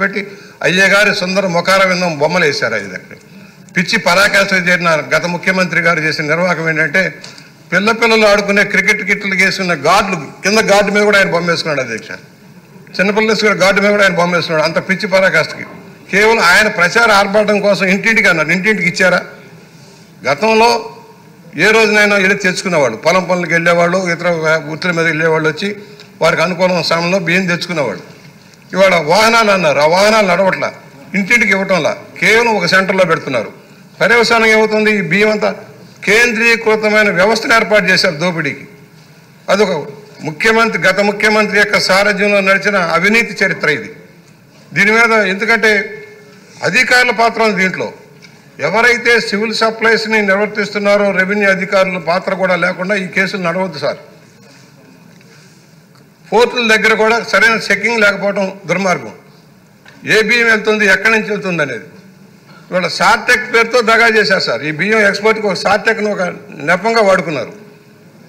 పెట్టి అయ్యగారి సుందర ముఖార విందం బొమ్మలు వేశారు. అది దగ్గర పిచ్చి పరాకాష్ఠ చేరిన గత ముఖ్యమంత్రి గారు చేసిన నిర్వాహకం ఏంటంటే పిల్లలు ఆడుకునే క్రికెట్ కిట్లు వేసుకున్న గార్డులు కింద గార్డు మీద కూడా ఆయన బొమ్మ వేసుకున్నాడు. అధ్యక్ష, చిన్నపిల్లలు వేసుకున్న గార్డు మీద కూడా ఆయన బొమ్మ వేసుకున్నాడు. అంత పిచ్చి పరాకాష్ఠకి కేవలం ఆయన ప్రచార ఆర్భాటం కోసం ఇంటింటికి అన్నారు. ఇంటింటికి ఇచ్చారా? గతంలో ఏ రోజునైనా వెళ్ళి తెచ్చుకునేవాళ్ళు, పొలం పనులకు వెళ్ళేవాళ్ళు, ఇతర వృత్తుల మీద వెళ్ళేవాళ్ళు వచ్చి వారికి అనుకూలమైన సమయంలో బియ్యం తెచ్చుకునేవాళ్ళు. ఇవాళ వాహనాలు అన్నారు, ఆ వాహనాలు నడవట్లా, ఇంటింటికి ఇవ్వటంలా, కేవలం ఒక సెంటర్లో పెడుతున్నారు. పర్యవసానం ఏమవుతుంది? ఈ బియ్యం అంతా కేంద్రీకృతమైన వ్యవస్థను ఏర్పాటు చేశారు దోపిడీకి. అదొక గత ముఖ్యమంత్రి యొక్క సారథ్యంలో నడిచిన అవినీతి చరిత్ర ఇది. దీని మీద ఎందుకంటే అధికారుల పాత్ర ఉంది దీంట్లో. ఎవరైతే సివిల్ సప్లైస్ని నిర్వర్తిస్తున్నారో రెవెన్యూ అధికారుల పాత్ర కూడా లేకుండా ఈ కేసులు నడవద్దు సార్. పోర్టుల దగ్గర కూడా సరైన చెకింగ్ లేకపోవడం దుర్మార్గం. ఏ బియ్యం వెళ్తుంది, ఎక్కడి నుంచి వెళ్తుంది అనేది. ఇవాళ సార్టెక్ పేరుతో దగా చేశారు సార్. ఈ బియ్యం ఎక్స్పోర్ట్కి ఒక సార్టెక్ను ఒక నెపంగా వాడుకున్నారు.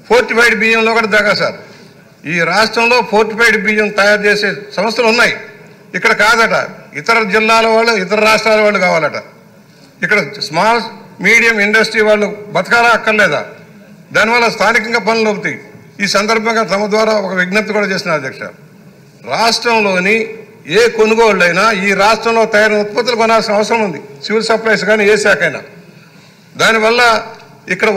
ఫోర్టిఫైడ్ బియ్యంలో కూడా దగా సార్. ఈ రాష్ట్రంలో ఫోర్టిఫైడ్ బియ్యం తయారు చేసే సంస్థలు ఉన్నాయి, ఇక్కడ కాదట. ఇతర జిల్లాల వాళ్ళు, ఇతర రాష్ట్రాల వాళ్ళు కావాలట. ఇక్కడ స్మాల్ మీడియం ఇండస్ట్రీ వాళ్ళు బతకాలా అక్కర్లేదా? దానివల్ల స్థానికంగా పనులు అవుతాయి. ఈ సందర్భంగా తమ ద్వారా ఒక విజ్ఞప్తి కూడా చేస్తున్నారు అధ్యక్ష. రాష్ట్రంలోని ఏ కొనుగోళ్ళైనా ఈ రాష్ట్రంలో తయారైన ఉత్పత్తులు కొనాల్సిన అవసరం ఉంది, సివిల్ సప్లైస్ కానీ ఏ శాఖ అయినా. దానివల్ల ఇక్కడ